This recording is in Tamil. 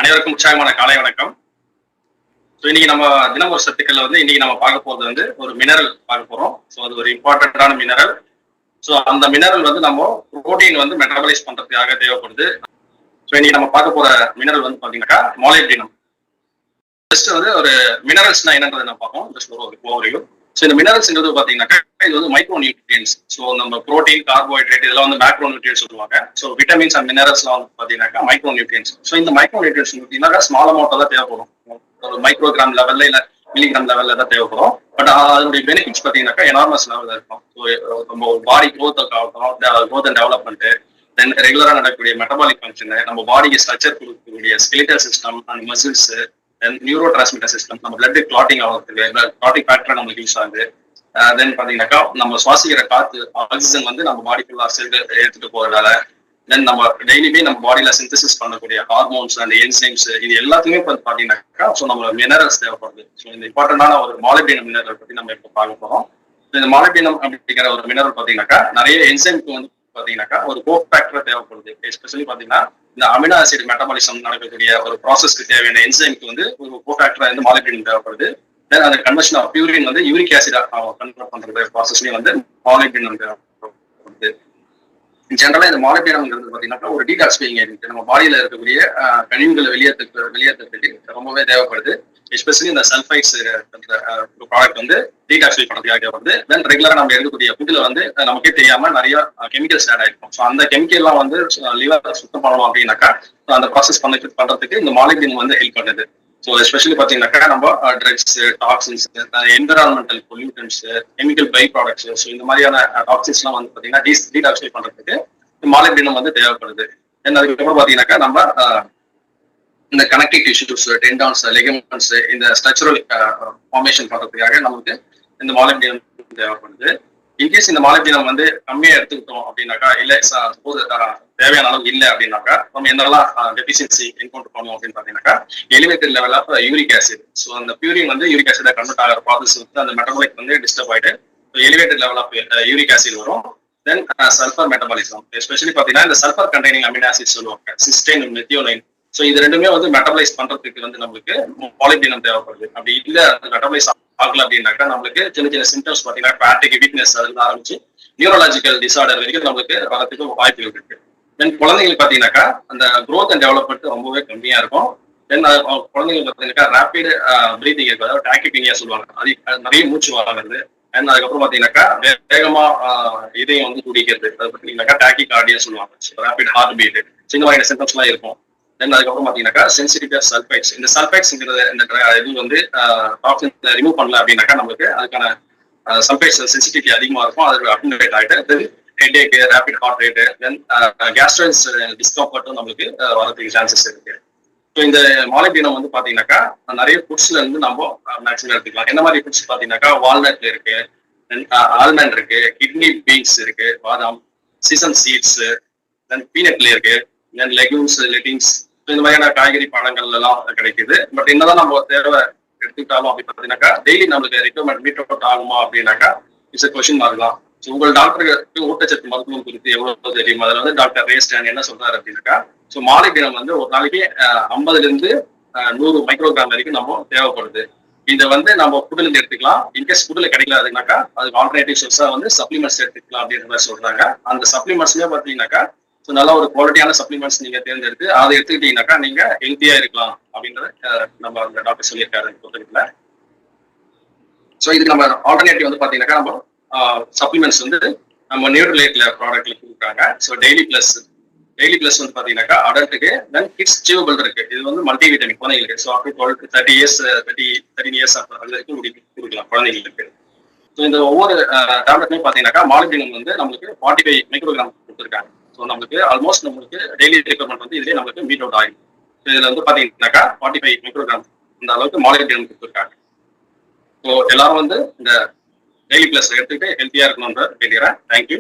அனைவருக்கும் உற்சாகமான காலை வணக்கம். ஸோ இன்னைக்கு நம்ம தினம் ஒரு சத்துக்கள்ல இன்னைக்கு நம்ம பார்க்க போறது ஒரு மினரல் பார்க்க போறோம். ஸோ அது ஒரு இம்பார்ட்டன்டான மினரல். ஸோ அந்த மினரல் நம்ம புரோட்டீன் மெட்டபாலைஸ் பண்றதுக்காக தேவைப்படுது. ஸோ இன்னைக்கு நம்ம பார்க்க போற மினரல் பாத்தீங்கன்னாக்கா மாலிப்டினம். ஜஸ்ட் ஒரு மினரல்ஸ்னா என்னன்றதை நான் பார்ப்போம். ஜஸ்ட் ஒரு ஓவர்வியூ. ஸோ இந்த மினரல்ஸ்ங்கிறது பாத்தீங்கன்னாக்கா இது மைக்ரோ நியூட்ரியன்ஸ். ஸோ நம்ம புரோட்டீன், கார்போஹைட்ரேட் இதெல்லாம் மேக்ரோ நியூட்ரியன்ஸ் சொல்லுவாங்க. ஸோ விட்டமின்ஸ் அண்ட் மினரல்ஸ்லாம் பாத்தீங்கன்னாக்கா மைக்ரோ நியூட்ரியன்ஸ். ஸோ இந்த மைக்ரோ நியூட்ரியன்ஸ் பார்த்தீங்கன்னா ஸ்மால் அமௌண்ட் தான் தேவைப்படும். ஒரு மைக்ரோகிராம் லெவல்ல இல்ல மில்லிகிராம் லெவல்ல தான் தேவைப்படும். பட் அதனுடைய பெனிஃபிட்ஸ் பாத்தீங்கன்னாக்கா எனார்மஸ் லெவல்ல இருக்கும். ஸோ நம்ம பாடி க்ரோத் அண்ட் டெவலப்மெண்ட், தென் ரெகுலரா நடக்கக்கூடிய மெட்டபாலிக் ஃபங்க்ஷன், நம்ம பாடிக்கு ஸ்ட்ரக்சர் கொடுக்கக்கூடிய skeletal system and muscles, neuro transmitter system, நம்ம பிளட் கிளாட்டிங் ஆகிறதுக்கு கிளாட்டிங் ஃபேக்டர் நம்மளுக்கு யூஸ் ஆகுது. தென் பாத்தீங்கன்னாக்கா நம்ம சுவாசிக்கிற காத்து ஆக்சிஜன் நம்ம பாடி ஃபுல்லா செல் எடுத்துட்டு போறதால, தென் நம்ம டெய்லியுமே நம்ம பாடியில சிந்தசிஸ் பண்ணக்கூடிய ஹார்மோன்ஸ் அண்ட் என்சைம்ஸ் இது எல்லாத்தையுமே பாத்தீங்கன்னாக்கா ஸோ நம்ம மினரல்ஸ் தேவைப்படுது. ஸோ இந்த இம்பார்ட்டன்டான ஒரு மாலிப்டினம் மினரல் பத்தி நம்ம இப்போ பார்க்க போறோம். இந்த மாலிப்டினம் அப்படிங்கிற ஒரு மினரல் பாத்தீங்கன்னாக்கா நிறைய என்சைம்க்கு பாத்தீங்கன்னாக்கா ஒரு கோப் ஃபேக்டர் தேவைப்படுது. எஸ்பெஷலி பாத்தீங்கன்னா இந்த அமினோ ஆசிட் மெட்டபாலிசம் நடக்கக்கூடிய ஒரு ப்ராசஸ்க்கு தேவையான என்சைம்க்கு ஒரு கோ ஃபேக்டர் மாலிப்டினம் தேவைப்படுது. தென் அந்த கன்வர்ஷன் ஆஃப் பியூரின் யூரிக் ஆசிடா கன்வெர்ட் பண்ற ப்ராசஸ்லயும் மாலிப்டினம் தேவைப்படுது. ஜென்ரலா இந்த மாலிப்டினம்ங்கிறது பாத்தீங்கன்னா ஒரு டீடாக்சிஃபைங் ஏஜென்ட். நம்ம பாடியில இருக்கக்கூடிய கழிவுகளை வெளியேற்றத்துக்கு ரொம்பவே தேவைப்படுது. எஸ்பெஷலி இந்த சல்ஃபைட்ஸ் ப்ராடக்ட் டீடாக்சிஃபை பண்றதுக்காக தேவைப்படுது. தென் ரெகுலரா நம்ம எடுக்கக்கூடிய ஃபுட்ல நமக்கே தெரியாம நிறைய கெமிக்கல்ஸ் ஆட் ஆயிருக்கும். ஸோ அந்த கெமிக்கல்லாம் லிவர் சுத்தம் பண்ணணும் அப்படின்னாக்கா அந்த ப்ராசஸ் பண்றதுக்கு இந்த மாலிப்டினம் ஹெல்ப் பண்ணுது. ஸோ எஸ்பெஷலி பாத்தீங்கன்னாக்கா நம்ம drugs, toxins, environmental pollutants, chemical by products, so இந்த மாதிரியான டாக்ஸின்ஸ்லாம் பாத்தீங்கன்னா டீடாக்சிஃபை பண்றதுக்கு மாலிப்டினம் தேவைப்படுது. அதுக்கப்புறம் பாத்தீங்கன்னாக்கா நம்ம இந்த கனெக்டிவ் டிஷ்யூஸ், டெண்டான்ஸ், லெகமெண்ட்ஸ் இந்த ஸ்ட்ரக்சரல் ஃபார்மேஷன் பண்றதுக்காக நமக்கு இந்த மாலிப்டினம் தேவைப்படுது. இன்கேஸ் இந்த மாலிப்டினம் கம்மியா எடுத்துக்கிட்டோம் அப்படின்னாக்கா, இல்ல சப்போஸ் தேவையான அளவு இல்லை அப்படின்னாக்கா நம்ம என்னெல்லாம் டெபிஷியன்சி என்கவுண்டர் பண்ணுவோம் அப்படின்னு பாத்தீங்கன்னாக்கா elevated level of uric acid. So அந்த பியூரின் யூரிக் ஆசிடா கன்வெர்ட் ஆகிற ப்ராசஸ் அந்த மெட்டபாலிக் டிஸ்டர்ப் ஆயிட்டு elevated level of uric acid வரும். தென் சல்ஃபர் மெட்டபாலிசம், எஸ்பெஷலி பாத்தீங்கன்னா இந்த சல்ஃபர் கண்டெய்னிங் அமினோ ஆசிட் சொல்லுவாங்க, சிஸ்டைன், மெத்தியோனைன். ஸோ இது ரெண்டுமே மெட்டபலைஸ் பண்றதுக்கு நம்மளுக்கு மாலிப்டினம் தேவைப்படுது. அப்படி இல்ல மெட்டபலைஸ் ஆகல அப்படின்னாக்கா நம்மளுக்கு சின்ன சின்ன சிம்டம்ஸ் பாத்தீங்கன்னா ஃபேட்டிக், வீக்னஸ் அதுல ஆரம்பிச்சு நியூரலாஜிக்கல் டிசார்டர் வரைக்கும் நம்மளுக்கு வரதுக்கு வாய்ப்புகள் இருக்கு. தென் குழந்தைங்களுக்கு பாத்தீங்கன்னாக்கா அந்த க்ரோத் அண்ட் டெவலப்மெண்ட் ரொம்பவே கம்மியா இருக்கும். தென் குழந்தைங்களுக்கு பாத்தீங்கன்னாக்கா ரேபிட் பிரீத்திங் இருக்கு, அதாவது டாக்கிபீனியா சொல்லுவாங்க, அது நிறைய மூச்சு வாங்குறது. அண்ட் அதுக்கப்புறம் பாத்தீங்கன்னாக்கா வேகமா இதயம் துடிக்கிறது, அது பாத்தீங்கன்னாக்கா டாக்கி கார்டியா சொல்லுவாங்க, ரேபிட் ஹார்ட் பீட், இந்த மாதிரியான சிம்டம்ஸ் எல்லாம் இருக்கும். தென் அதுக்கப்புறம் பாத்தீங்கன்னாக்கா சென்சிட்டிவ் ஆஃப் சல்ஃபைட்ஸ். இந்த சல்ஃபைட்ஸ்ங்கிறது இந்த இது டாக்ஸின் ரிமூவ் பண்ணல அப்படின்னாக்கா நம்மளுக்கு அதுக்கான சல்ஃபைட்ஸ் சென்சிட்டிவிட்டி அதிகமா இருக்கும். அது அக்யூமுலேட் ஆகிட்டு ஹெட்ஏக், ரேபிட் ஹார்ட் ரேட், தென் கேஸ்ட்ரைட்டிஸ் டிஸ்கம்ஃபர்ட்டும் நம்மளுக்கு வரதுக்கு சான்சஸ் இருக்கு. ஸோ இந்த மாலிப்டினம் பாத்தீங்கன்னாக்கா நிறைய ஃபுட்ஸ்ல நம்ம மேக்ஸிமம் எடுத்துக்கலாம். என்ன மாதிரி ஃபுட்ஸ் பாத்தீங்கன்னாக்கா வால்நட் இருக்கு, ஆல்மண்ட் இருக்கு, கிட்னி பீன்ஸ் இருக்கு, பாதாம், சீசன் சீட்ஸ், தென் பீனட்ல இருக்கு, தென் லெகும்ஸ், லெட்டின்ஸ், இந்த மாதிரியான காய்கறி பழங்கள் எல்லாம் கிடைக்குது. பட் என்னதான் நம்ம தேவை எடுத்துக்கிட்டாலும் அப்படி பாத்தீங்கன்னாக்கா டெய்லி நம்மளுக்கு ரெக்யர்மெண்ட் மீட் அவுட் ஆகுமா அப்படின்னாக்கா இட்ஸ் கொஸ்டின் மார்க் தான். உங்கள் டாக்டருக்கு ஊட்டச்சத்து மருத்துவம் குறித்து எவ்வளவு தெரியும்? அதுல டாக்டர் ரேஸ்டன் என்ன சொல்றாரு அப்படின்னாக்கா, ஸோ மாலிப்டினம் ஒரு நாளைக்கு 50 இருந்து 100 மைக்ரோகிராம் வரைக்கும் நம்ம தேவைப்படுது. இதை நம்ம ஃபுட்ல இருந்து எடுத்துக்கலாம். இன்கேஸ் ஃபுட்ல கிடைக்கல அதுனாக்கா அதுக்கு ஆல்டர்னேட்டிவ் சோர்ஸா சப்ளிமெண்ட்ஸ் எடுத்துக்கலாம் அப்படின்ற மாதிரி சொல்றாங்க. அந்த சப்ளிமெண்ட்ஸ்லயே பாத்தீங்கன்னாக்கா ஸோ நல்ல ஒரு குவாலிட்டியான சப்ளிமெண்ட்ஸ் நீங்க தேர்ந்தெடுத்து அதை எடுத்துக்கிட்டீங்கன்னாக்கா நீங்க ஹெல்த்தியா இருக்கலாம் அப்படின்றத நம்ம அந்த டாக்டர் சொல்லியிருக்காரு புத்தகத்துல. ஸோ இதுக்கு நம்ம ஆல்டர்னேட்டிவ் பாத்தீங்கன்னாக்கா நம்ம சப்ளிமெண்ட்ஸ் நம்ம நியூட்ரிலேட்ல ப்ராடக்ட்ல கொடுக்குறாங்க. ஸோ டெய்லி பிளஸ் பாத்தீங்கன்னாக்கா அடல்ட்டுக்கு, தென் கிட்ஸ் சியூவபிள் இருக்கு. இது மல்டி விட்டமின் குழந்தைங்களுக்கு. ஸோ அப்படி 13 இயர்ஸ் அது வரைக்கும் கொடுக்கலாம் குழந்தைங்களுக்கு. ஸோ இந்த ஒவ்வொரு டேப்லெட்மே பாத்தீங்கன்னாக்கா மாலிப்டினம் நம்மளுக்கு 45 மைக்ரோகிராம் கொடுத்துருக்காங்க. ஸோ நம்மளுக்கு ஆல்மோஸ்ட் நம்மளுக்கு டெய்லி ரெக்யர்மெண்ட் இதுலேயே நம்மளுக்கு மீட் அவுட் ஆகும். இதுல பாத்தீங்கன்னாக்கா 45 மைக்ரோகிராம் இந்த அளவுக்கு மாலிப்டினம் கொடுத்துருக்காங்க. ஸோ எல்லாரும் இந்த டெய்லி பிளஸ் எடுத்துக்கிட்டு ஹெல்த்தியா இருக்கணும்ன்ற கேட்கிறேன். தேங்க்யூ.